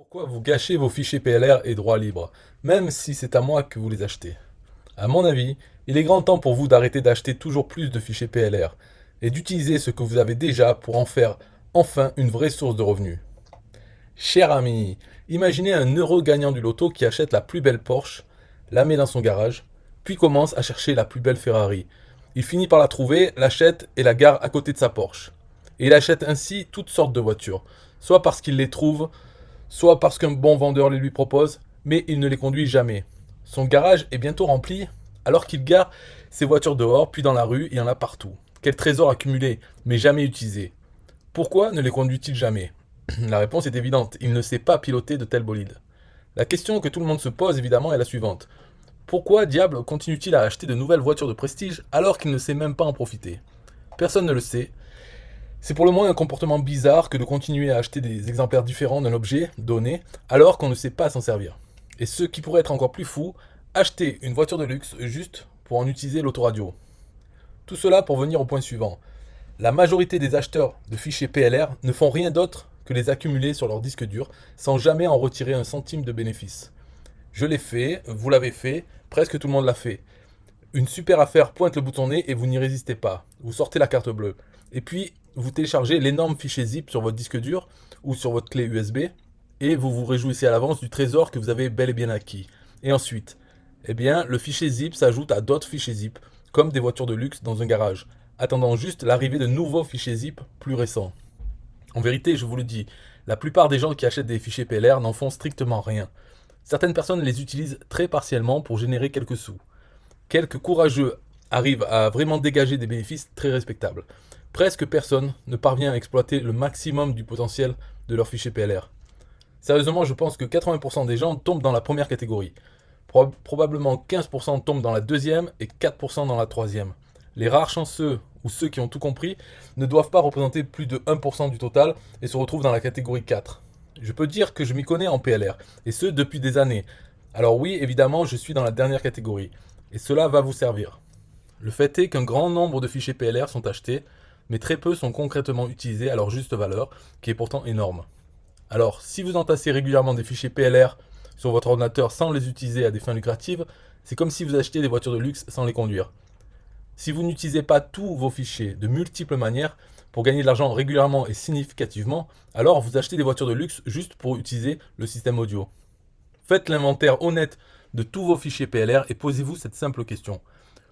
Pourquoi vous gâchez vos fichiers PLR et droits libres, même si c'est à moi que vous les achetez? À mon avis, il est grand temps pour vous d'arrêter d'acheter toujours plus de fichiers PLR et d'utiliser ce que vous avez déjà pour en faire enfin une vraie source de revenus. Cher ami, imaginez un heureux gagnant du loto qui achète la plus belle Porsche, la met dans son garage, puis commence à chercher la plus belle Ferrari. Il finit par la trouver, l'achète et la gare à côté de sa Porsche. Et il achète ainsi toutes sortes de voitures, soit parce qu'il les trouve, soit parce qu'un bon vendeur les lui propose, mais il ne les conduit jamais. Son garage est bientôt rempli, alors qu'il gare ses voitures dehors, puis dans la rue, il y en a partout. Quel trésor accumulé, mais jamais utilisé. Pourquoi ne les conduit-il jamais? La réponse est évidente, il ne sait pas piloter de tels bolides. La question que tout le monde se pose évidemment est la suivante. Pourquoi diable continue-t-il à acheter de nouvelles voitures de prestige alors qu'il ne sait même pas en profiter? Personne ne le sait. C'est pour le moins un comportement bizarre que de continuer à acheter des exemplaires différents d'un objet donné alors qu'on ne sait pas s'en servir. Et ce qui pourrait être encore plus fou, acheter une voiture de luxe juste pour en utiliser l'autoradio. Tout cela pour venir au point suivant. La majorité des acheteurs de fichiers PLR ne font rien d'autre que les accumuler sur leur disque dur sans jamais en retirer un centime de bénéfice. Je l'ai fait, vous l'avez fait, presque tout le monde l'a fait. Une super affaire pointe le bouton nez et vous n'y résistez pas. Vous sortez la carte bleue. Et puis, vous téléchargez l'énorme fichier zip sur votre disque dur ou sur votre clé USB et vous vous réjouissez à l'avance du trésor que vous avez bel et bien acquis. Et ensuite, eh bien, le fichier zip s'ajoute à d'autres fichiers zip, comme des voitures de luxe dans un garage, attendant juste l'arrivée de nouveaux fichiers zip plus récents. En vérité, je vous le dis, la plupart des gens qui achètent des fichiers PLR n'en font strictement rien. Certaines personnes les utilisent très partiellement pour générer quelques sous. Quelques courageux arrivent à vraiment dégager des bénéfices très respectables. Presque personne ne parvient à exploiter le maximum du potentiel de leur fichier PLR. Sérieusement, je pense que 80% des gens tombent dans la première catégorie. Probablement 15% tombent dans la deuxième et 4% dans la troisième. Les rares chanceux ou ceux qui ont tout compris ne doivent pas représenter plus de 1% du total et se retrouvent dans la catégorie 4. Je peux dire que je m'y connais en PLR, et ce depuis des années. Alors oui, évidemment, je suis dans la dernière catégorie, et cela va vous servir. Le fait est qu'un grand nombre de fichiers PLR sont achetés, mais très peu sont concrètement utilisés à leur juste valeur, qui est pourtant énorme. Alors, si vous entassez régulièrement des fichiers PLR sur votre ordinateur sans les utiliser à des fins lucratives, c'est comme si vous achetiez des voitures de luxe sans les conduire. Si vous n'utilisez pas tous vos fichiers de multiples manières pour gagner de l'argent régulièrement et significativement, alors vous achetez des voitures de luxe juste pour utiliser le système audio. Faites l'inventaire honnête de tous vos fichiers PLR et posez-vous cette simple question.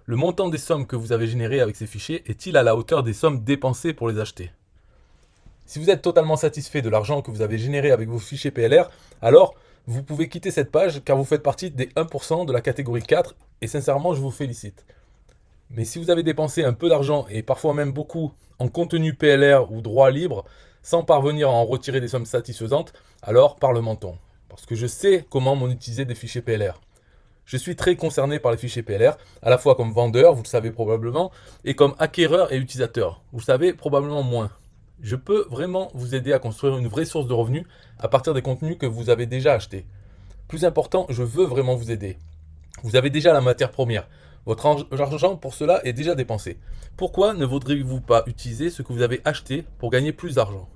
Le montant des sommes que vous avez générées avec ces fichiers est-il à la hauteur des sommes dépensées pour les acheter? Si vous êtes totalement satisfait de l'argent que vous avez généré avec vos fichiers PLR, alors vous pouvez quitter cette page car vous faites partie des 1% de la catégorie 4 et sincèrement je vous félicite. Mais si vous avez dépensé un peu d'argent et parfois même beaucoup en contenu PLR ou droit libre sans parvenir à en retirer des sommes satisfaisantes, alors parlementons. Parce que je sais comment monétiser des fichiers PLR. Je suis très concerné par les fichiers PLR, à la fois comme vendeur, vous le savez probablement, et comme acquéreur et utilisateur, vous le savez probablement moins. Je peux vraiment vous aider à construire une vraie source de revenus à partir des contenus que vous avez déjà achetés. Plus important, je veux vraiment vous aider. Vous avez déjà la matière première. Votre argent pour cela est déjà dépensé. Pourquoi ne voudriez-vous pas utiliser ce que vous avez acheté pour gagner plus d'argent?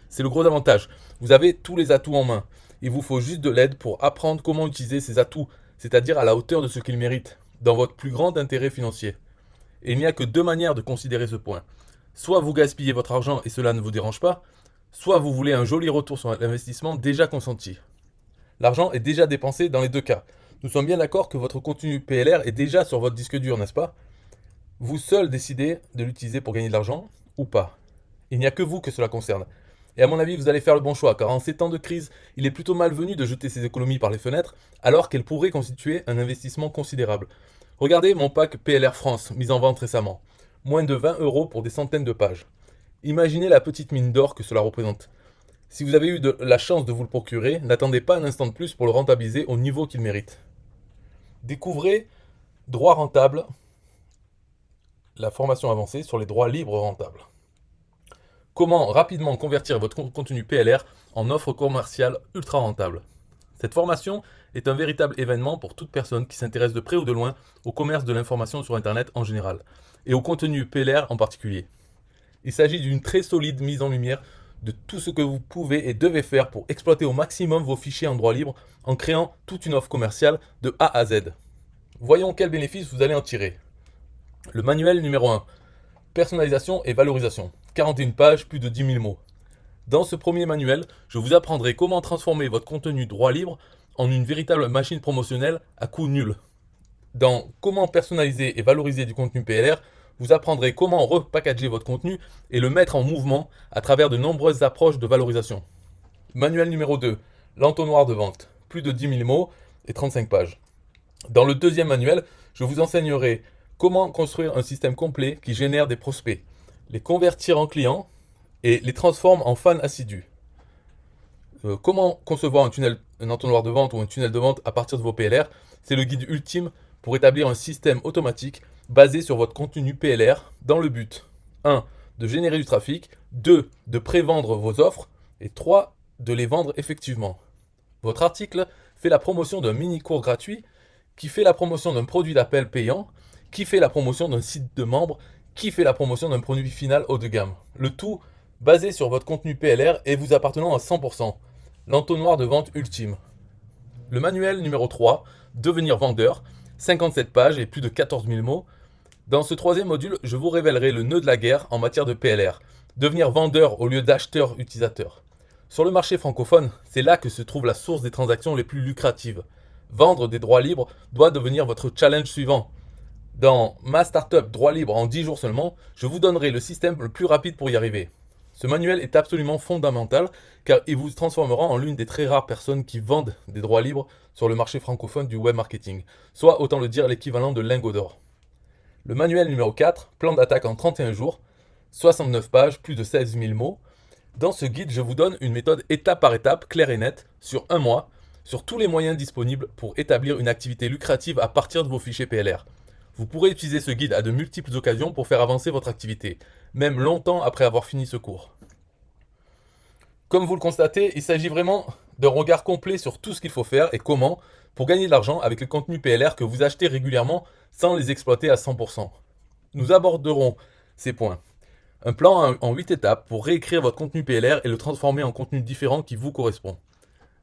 C'est le gros avantage. Vous avez tous les atouts en main. Il vous faut juste de l'aide pour apprendre comment utiliser ces atouts, c'est-à-dire à la hauteur de ce qu'ils méritent, dans votre plus grand intérêt financier. Et il n'y a que deux manières de considérer ce point. Soit vous gaspillez votre argent et cela ne vous dérange pas, soit vous voulez un joli retour sur l'investissement déjà consenti. L'argent est déjà dépensé dans les deux cas. Nous sommes bien d'accord que votre contenu PLR est déjà sur votre disque dur, n'est-ce pas? Vous seul décidez de l'utiliser pour gagner de l'argent ou pas. Il n'y a que vous que cela concerne. Et à mon avis, vous allez faire le bon choix, car en ces temps de crise, il est plutôt malvenu de jeter ses économies par les fenêtres, alors qu'elles pourraient constituer un investissement considérable. Regardez mon pack PLR France, mis en vente récemment. Moins de 20 € pour des centaines de pages. Imaginez la petite mine d'or que cela représente. Si vous avez eu la chance de vous le procurer, n'attendez pas un instant de plus pour le rentabiliser au niveau qu'il mérite. Découvrez Droit rentable, la formation avancée sur les droits libres rentables. Comment rapidement convertir votre contenu PLR en offre commerciale ultra rentable. Cette formation est un véritable événement pour toute personne qui s'intéresse de près ou de loin au commerce de l'information sur Internet en général, et au contenu PLR en particulier. Il s'agit d'une très solide mise en lumière de tout ce que vous pouvez et devez faire pour exploiter au maximum vos fichiers en droit libre en créant toute une offre commerciale de A à Z. Voyons quels bénéfices vous allez en tirer. Le manuel numéro 1. Personnalisation et valorisation. 41 pages, plus de 10 000 mots. Dans ce premier manuel, je vous apprendrai comment transformer votre contenu droit libre en une véritable machine promotionnelle à coût nul. Dans Comment personnaliser et valoriser du contenu PLR, vous apprendrez comment repackager votre contenu et le mettre en mouvement à travers de nombreuses approches de valorisation. Manuel numéro 2. L'entonnoir de vente. Plus de 10 000 mots et 35 pages. Dans le deuxième manuel, je vous enseignerai comment construire un système complet qui génère des prospects, les convertir en clients et les transforme en fans assidus. Comment concevoir un entonnoir de vente ou un tunnel de vente à partir de vos PLR, c'est le guide ultime pour établir un système automatique basé sur votre contenu PLR dans le but 1. De générer du trafic, 2. De prévendre vos offres et 3. De les vendre effectivement. Votre article fait la promotion d'un mini-cours gratuit, qui fait la promotion d'un produit d'appel payant, qui fait la promotion d'un site de membres, qui fait la promotion d'un produit final haut de gamme. Le tout basé sur votre contenu PLR et vous appartenant à 100%. L'entonnoir de vente ultime. Le manuel numéro 3, Devenir vendeur, 57 pages et plus de 14 000 mots. Dans ce troisième module, je vous révélerai le nœud de la guerre en matière de PLR. Devenir vendeur au lieu d'acheteur-utilisateur. Sur le marché francophone, c'est là que se trouve la source des transactions les plus lucratives. Vendre des droits libres doit devenir votre challenge suivant. Dans ma startup droit libre en 10 jours seulement, je vous donnerai le système le plus rapide pour y arriver. Ce manuel est absolument fondamental car il vous transformera en l'une des très rares personnes qui vendent des droits libres sur le marché francophone du web marketing, soit autant le dire l'équivalent de lingot d'or. Le manuel numéro 4, plan d'attaque en 31 jours, 69 pages, plus de 16 000 mots. Dans ce guide, je vous donne une méthode étape par étape, claire et nette, sur un mois, sur tous les moyens disponibles pour établir une activité lucrative à partir de vos fichiers PLR. Vous pourrez utiliser ce guide à de multiples occasions pour faire avancer votre activité, même longtemps après avoir fini ce cours. Comme vous le constatez, il s'agit vraiment d'un regard complet sur tout ce qu'il faut faire et comment pour gagner de l'argent avec le contenu PLR que vous achetez régulièrement sans les exploiter à 100%. Nous aborderons ces points. Un plan en 8 étapes pour réécrire votre contenu PLR et le transformer en contenu différent qui vous correspond.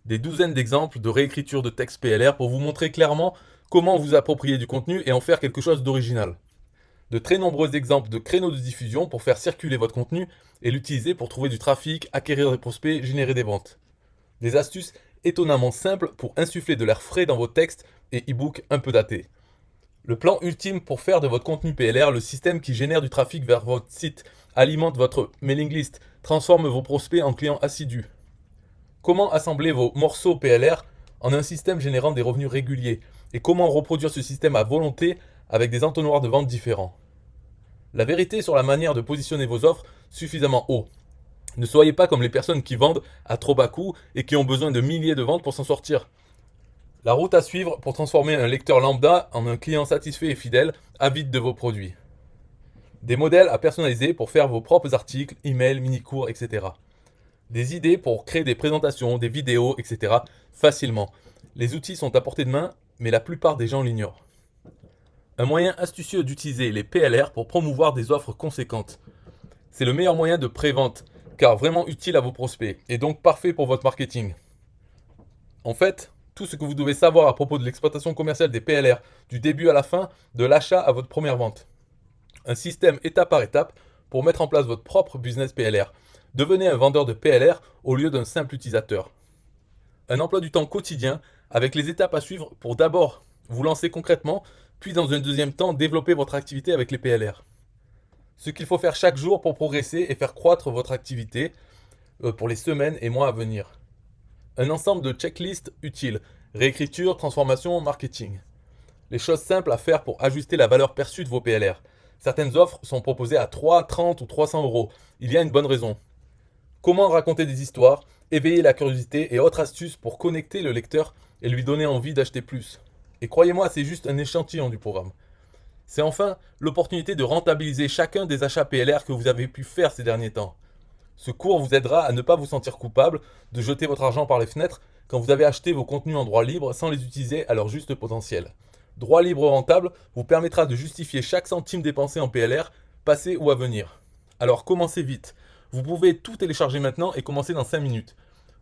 Des douzaines d'exemples de réécriture de texte PLR pour vous montrer clairement comment vous approprier du contenu et en faire quelque chose d'original. De très nombreux exemples de créneaux de diffusion pour faire circuler votre contenu et l'utiliser pour trouver du trafic, acquérir des prospects, générer des ventes. Des astuces étonnamment simples pour insuffler de l'air frais dans vos textes et e-books un peu datés. Le plan ultime pour faire de votre contenu PLR le système qui génère du trafic vers votre site, alimente votre mailing list, transforme vos prospects en clients assidus. Comment assembler vos morceaux PLR en un système générant des revenus réguliers et comment reproduire ce système à volonté avec des entonnoirs de vente différents. La vérité sur la manière de positionner vos offres suffisamment haut. Ne soyez pas comme les personnes qui vendent à trop bas coût et qui ont besoin de milliers de ventes pour s'en sortir. La route à suivre pour transformer un lecteur lambda en un client satisfait et fidèle, avide de vos produits. Des modèles à personnaliser pour faire vos propres articles, emails, mini-cours, etc. Des idées pour créer des présentations, des vidéos, etc. facilement. Les outils sont à portée de main, mais la plupart des gens l'ignorent. Un moyen astucieux d'utiliser les PLR pour promouvoir des offres conséquentes. C'est le meilleur moyen de pré-vente, car vraiment utile à vos prospects, et donc parfait pour votre marketing. En fait, tout ce que vous devez savoir à propos de l'exploitation commerciale des PLR, du début à la fin, de l'achat à votre première vente. Un système étape par étape pour mettre en place votre propre business PLR. Devenez un vendeur de PLR au lieu d'un simple utilisateur. Un emploi du temps quotidien avec les étapes à suivre pour d'abord vous lancer concrètement, puis dans un deuxième temps développer votre activité avec les PLR. Ce qu'il faut faire chaque jour pour progresser et faire croître votre activité pour les semaines et mois à venir. Un ensemble de checklists utiles, réécriture, transformation, marketing. Les choses simples à faire pour ajuster la valeur perçue de vos PLR. Certaines offres sont proposées à 3, 30 ou 300 euros. Il y a une bonne raison. Comment raconter des histoires, éveiller la curiosité et autres astuces pour connecter le lecteur et lui donner envie d'acheter plus. Et croyez-moi, c'est juste un échantillon du programme. C'est enfin l'opportunité de rentabiliser chacun des achats PLR que vous avez pu faire ces derniers temps. Ce cours vous aidera à ne pas vous sentir coupable de jeter votre argent par les fenêtres quand vous avez acheté vos contenus en droit libre sans les utiliser à leur juste potentiel. Droit libre rentable vous permettra de justifier chaque centime dépensé en PLR, passé ou à venir. Alors commencez vite. Vous pouvez tout télécharger maintenant et commencer dans 5 minutes.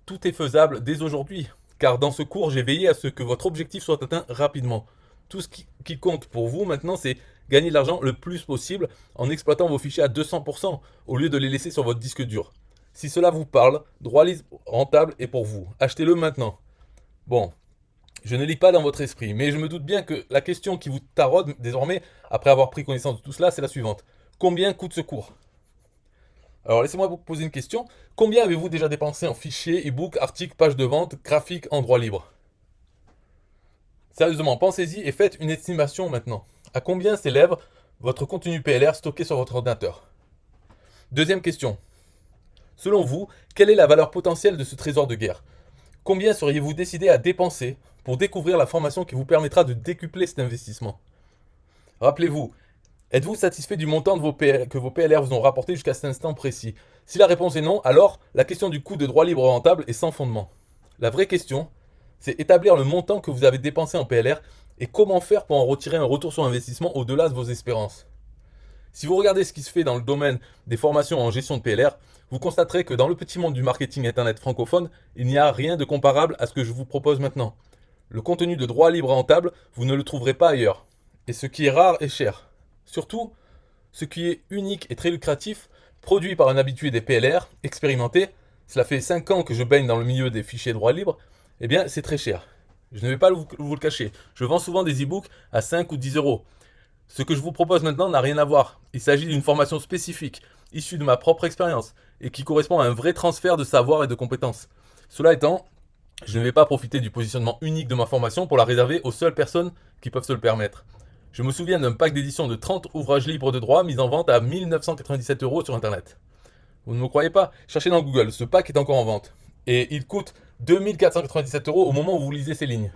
Tout est faisable dès aujourd'hui, car dans ce cours, j'ai veillé à ce que votre objectif soit atteint rapidement. Tout ce qui compte pour vous maintenant, c'est gagner de l'argent le plus possible en exploitant vos fichiers à 200% au lieu de les laisser sur votre disque dur. Si cela vous parle, Droit Libre Rentable est pour vous. Achetez-le maintenant. Bon, je ne lis pas dans votre esprit, mais je me doute bien que la question qui vous taraude désormais, après avoir pris connaissance de tout cela, c'est la suivante. Combien coûte ce cours? Alors laissez-moi vous poser une question. Combien avez-vous déjà dépensé en fichiers, e-book, articles, pages de vente, graphiques en droit libre? Sérieusement, pensez-y et faites une estimation maintenant. À combien s'élève votre contenu PLR stocké sur votre ordinateur? Deuxième question. Selon vous, quelle est la valeur potentielle de ce trésor de guerre? Combien seriez-vous décidé à dépenser pour découvrir la formation qui vous permettra de décupler cet investissement? Rappelez-vous, êtes-vous satisfait du montant que vos PLR vous ont rapporté jusqu'à cet instant précis? Si la réponse est non, alors la question du coût de droit libre rentable est sans fondement. La vraie question, c'est établir le montant que vous avez dépensé en PLR et comment faire pour en retirer un retour sur investissement au-delà de vos espérances. Si vous regardez ce qui se fait dans le domaine des formations en gestion de PLR, vous constaterez que dans le petit monde du marketing internet francophone, il n'y a rien de comparable à ce que je vous propose maintenant. Le contenu de droit libre rentable, vous ne le trouverez pas ailleurs. Et ce qui est rare est cher. Surtout, ce qui est unique et très lucratif, produit par un habitué des PLR, expérimenté, cela fait 5 ans que je baigne dans le milieu des fichiers droit libre, eh bien c'est très cher. Je ne vais pas vous le cacher, je vends souvent des e-books à 5 ou 10 euros. Ce que je vous propose maintenant n'a rien à voir. Il s'agit d'une formation spécifique, issue de ma propre expérience, et qui correspond à un vrai transfert de savoir et de compétences. Cela étant, je ne vais pas profiter du positionnement unique de ma formation pour la réserver aux seules personnes qui peuvent se le permettre. Je me souviens d'un pack d'édition de 30 ouvrages libres de droit mis en vente à 1997 euros sur internet. Vous ne me croyez pas? Cherchez dans Google, ce pack est encore en vente. Et il coûte 2497 euros au moment où vous lisez ces lignes.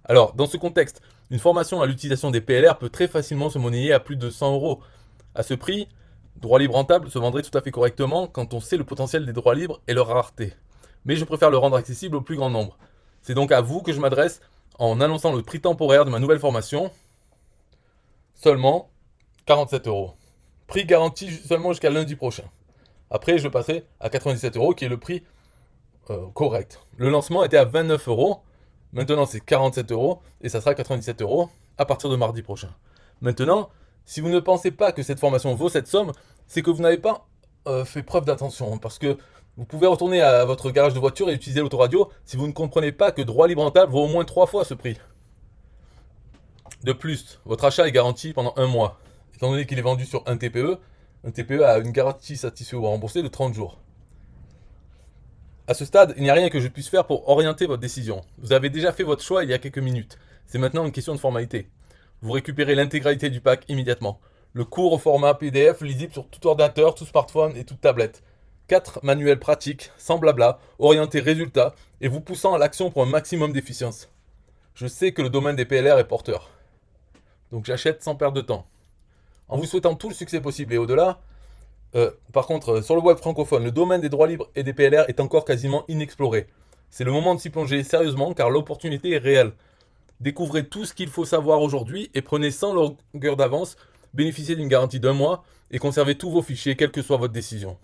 Alors, dans ce contexte, une formation à l'utilisation des PLR peut très facilement se monnayer à plus de 100 euros. À ce prix, droit libre rentable se vendrait tout à fait correctement quand on sait le potentiel des droits libres et leur rareté. Mais je préfère le rendre accessible au plus grand nombre. C'est donc à vous que je m'adresse en annonçant le prix temporaire de ma nouvelle formation, seulement 47 euros. Prix garanti seulement jusqu'à lundi prochain. Après, je passerai à 97 euros qui est le prix correct. Le lancement était à 29 euros. Maintenant, c'est 47 euros et ça sera 97 euros à partir de mardi prochain. Maintenant, si vous ne pensez pas que cette formation vaut cette somme, c'est que vous n'avez pas fait preuve d'attention. Parce que vous pouvez retourner à votre garage de voiture et utiliser l'autoradio si vous ne comprenez pas que droit libre rentable vaut au moins 3 fois ce prix. De plus, votre achat est garanti pendant 1 mois. Étant donné qu'il est vendu sur un TPE a une garantie satisfait ou remboursée de 30 jours. À ce stade, il n'y a rien que je puisse faire pour orienter votre décision. Vous avez déjà fait votre choix il y a quelques minutes. C'est maintenant une question de formalité. Vous récupérez l'intégralité du pack immédiatement. Le cours au format PDF lisible sur tout ordinateur, tout smartphone et toute tablette. 4 manuels pratiques, sans blabla, orientés résultats et vous poussant à l'action pour un maximum d'efficience. Je sais que le domaine des PLR est porteur. Donc j'achète sans perdre de temps. En vous souhaitant tout le succès possible et au-delà, par contre, sur le web francophone, le domaine des droits libres et des PLR est encore quasiment inexploré. C'est le moment de s'y plonger sérieusement car l'opportunité est réelle. Découvrez tout ce qu'il faut savoir aujourd'hui et prenez sans longueur d'avance, bénéficiez d'une garantie d'1 mois et conservez tous vos fichiers quelle que soit votre décision.